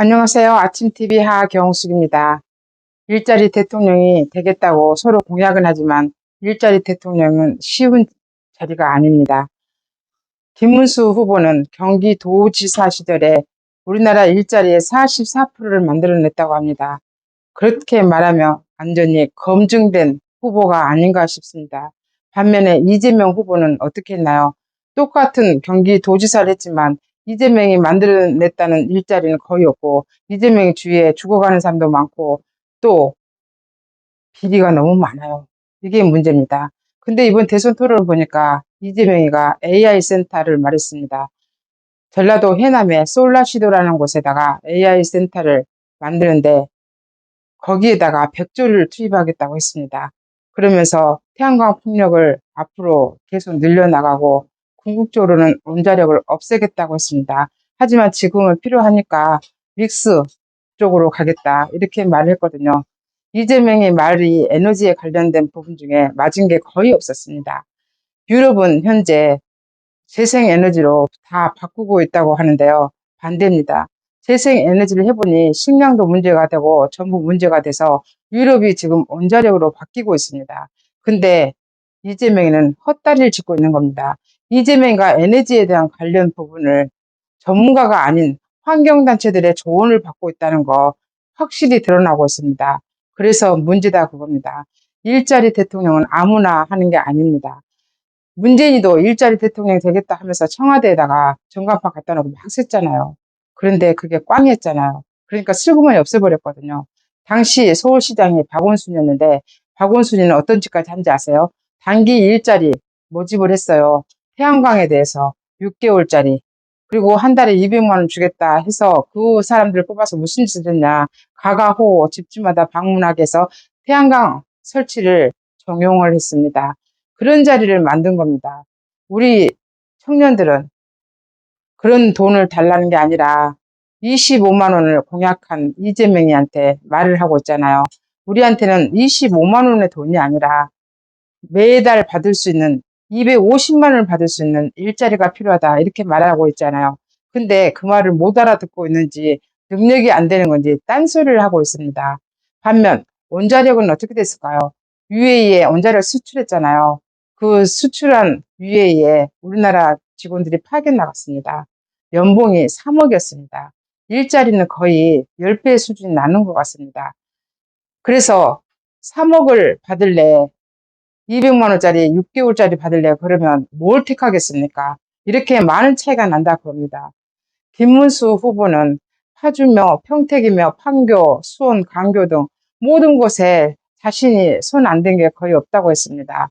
안녕하세요. 아침TV 하경숙입니다. 일자리 대통령이 되겠다고 서로 공약은 하지만 일자리 대통령은 쉬운 자리가 아닙니다. 김문수 후보는 경기도지사 시절에 우리나라 일자리의 44%를 만들어냈다고 합니다. 그렇게 말하며 완전히 검증된 후보가 아닌가 싶습니다. 반면에 이재명 후보는 어떻게 했나요? 똑같은 경기도지사를 했지만 이재명이 만들어냈다는 일자리는 거의 없고 이재명의 주위에 죽어가는 사람도 많고 또 비리가 너무 많아요. 이게 문제입니다. 근데 이번 대선 토론을 보니까 이재명이가 AI 센터를 말했습니다. 전라도 해남의 솔라시도라는 곳에다가 AI 센터를 만드는데 거기에다가 100조를 투입하겠다고 했습니다. 그러면서 태양광 풍력을 앞으로 계속 늘려나가고 궁극적으로는 원자력을 없애겠다고 했습니다. 하지만 지금은 필요하니까 믹스 쪽으로 가겠다 이렇게 말을 했거든요. 이재명의 말이 에너지에 관련된 부분 중에 맞은 게 거의 없었습니다. 유럽은 현재 재생에너지로 다 바꾸고 있다고 하는데요. 반대입니다. 재생에너지를 해보니 식량도 문제가 되고 전부 문제가 돼서 유럽이 지금 원자력으로 바뀌고 있습니다. 근데 이재명이는 헛다리를 짚고 있는 겁니다. 이재명과 에너지에 대한 관련 부분을 전문가가 아닌 환경단체들의 조언을 받고 있다는 거 확실히 드러나고 있습니다. 그래서 문제다 그겁니다. 일자리 대통령은 아무나 하는 게 아닙니다. 문재인이도 일자리 대통령이 되겠다 하면서 청와대에다가 전광판 갖다 놓고 막 썼잖아요. 그런데 그게 꽝이었잖아요. 그러니까 슬그머니 없애버렸거든요. 당시 서울시장이 박원순이었는데 박원순이는 어떤 짓까지 한지 아세요? 단기 일자리 모집을 했어요. 태양광에 대해서 6개월짜리. 그리고 한 달에 200만 원 주겠다 해서 그 사람들을 뽑아서 무슨 짓을 했냐. 가가호 집집마다 방문하게 해서 태양광 설치를 종용을 했습니다. 그런 자리를 만든 겁니다. 우리 청년들은 그런 돈을 달라는 게 아니라 25만 원을 공약한 이재명이한테 말을 하고 있잖아요. 우리한테는 25만 원의 돈이 아니라 매달 받을 수 있는 250만 원을 받을 수 있는 일자리가 필요하다 이렇게 말하고 있잖아요. 근데 그 말을 못 알아듣고 있는지 능력이 안 되는 건지 딴소리를 하고 있습니다. 반면 원자력은 어떻게 됐을까요? UAE에 원자력 수출했잖아요. 그 수출한 UAE에 우리나라 직원들이 파견 나갔습니다. 연봉이 3억이었습니다. 일자리는 거의 10배 수준이 나는 것 같습니다. 그래서 3억을 받을래 200만 원짜리 6개월짜리 받을래 그러면 뭘 택하겠습니까? 이렇게 많은 차이가 난다 그럽니다. 김문수 후보는 파주며 평택이며 판교, 수원, 강교 등 모든 곳에 자신이 손 안 댄 게 거의 없다고 했습니다.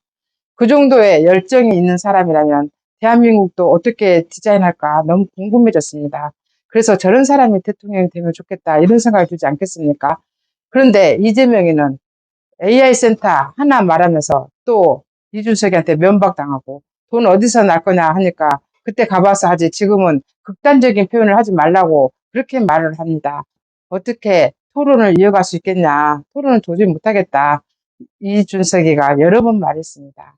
그 정도의 열정이 있는 사람이라면 대한민국도 어떻게 디자인할까 너무 궁금해졌습니다. 그래서 저런 사람이 대통령이 되면 좋겠다 이런 생각이 들지 않겠습니까? 그런데 이재명이는 AI 센터 하나 말하면서 또 이준석이한테 면박당하고 돈 어디서 날 거냐 하니까 그때 가봐서 하지 지금은 극단적인 표현을 하지 말라고 그렇게 말을 합니다. 어떻게 토론을 이어갈 수 있겠냐. 토론은 도저히 못하겠다. 이준석이가 여러 번 말했습니다.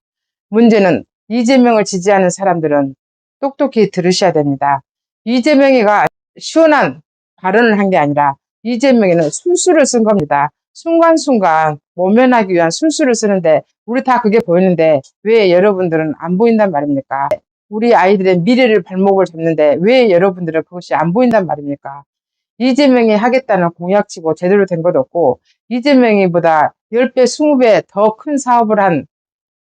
문제는 이재명을 지지하는 사람들은 똑똑히 들으셔야 됩니다. 이재명이가 시원한 발언을 한 게 아니라 이재명이는 술수를 쓴 겁니다. 순간순간 모면하기 위한 술수를 쓰는데 우리 다 그게 보이는데 왜 여러분들은 안 보인단 말입니까? 우리 아이들의 미래를 발목을 잡는데 왜 여러분들은 그것이 안 보인단 말입니까? 이재명이 하겠다는 공약치고 제대로 된 것도 없고 이재명이보다 10배, 20배 더 큰 사업을 한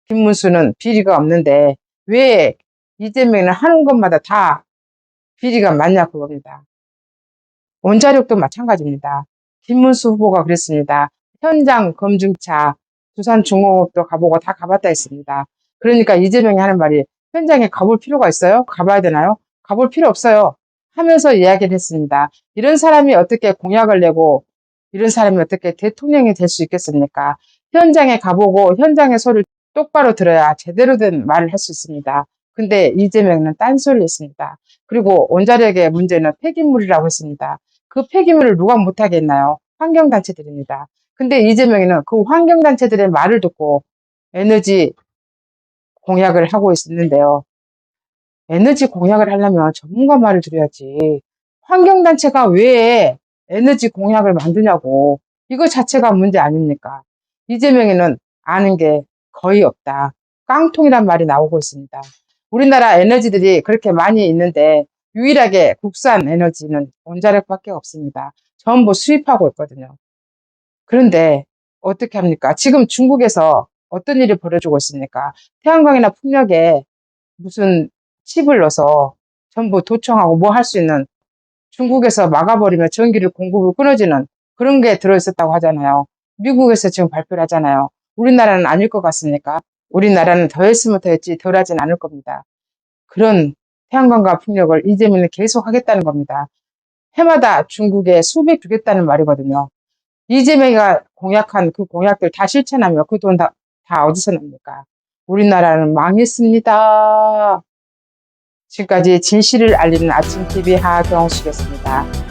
김문수는 비리가 없는데 왜 이재명은 하는 것마다 다 비리가 많냐 그겁니다. 원자력도 마찬가지입니다. 김문수 후보가 그랬습니다. 현장 검증차 두산중공업도 가보고 다 가봤다 했습니다. 그러니까 이재명이 하는 말이 현장에 가볼 필요가 있어요? 가봐야 되나요? 가볼 필요 없어요. 하면서 이야기를 했습니다. 이런 사람이 어떻게 공약을 내고 이런 사람이 어떻게 대통령이 될 수 있겠습니까? 현장에 가보고 현장의 소리를 똑바로 들어야 제대로 된 말을 할 수 있습니다. 근데 이재명은 딴소리를 했습니다. 그리고 원자력의 문제는 폐기물이라고 했습니다. 그 폐기물을 누가 못하겠나요? 환경단체들입니다. 근데 이재명이는 그 환경단체들의 말을 듣고 에너지 공약을 하고 있는데요. 에너지 공약을 하려면 전문가 말을 들어야지. 환경단체가 왜 에너지 공약을 만드냐고. 이거 자체가 문제 아닙니까? 이재명이는 아는 게 거의 없다. 깡통이란 말이 나오고 있습니다. 우리나라 에너지들이 그렇게 많이 있는데 유일하게 국산 에너지는 원자력밖에 없습니다. 전부 수입하고 있거든요. 그런데 어떻게 합니까? 지금 중국에서 어떤 일이 벌어지고 있습니까? 태양광이나 풍력에 무슨 칩을 넣어서 전부 도청하고 뭐 할 수 있는, 중국에서 막아버리면 전기를 공급을 끊어지는 그런 게 들어있었다고 하잖아요. 미국에서 지금 발표를 하잖아요. 우리나라는 아닐 것 같습니까? 우리나라는 더 했으면 더 했지 덜 하진 않을 겁니다. 그런 태양광과 풍력을 이재명은 계속 하겠다는 겁니다. 해마다 중국에 수백 주겠다는 말이거든요. 이재명이가 공약한 그 공약들 다 실천하면 그 돈 다 어디서 납니까? 우리나라는 망했습니다. 지금까지 진실을 알리는 아침TV 하경숙이었습니다.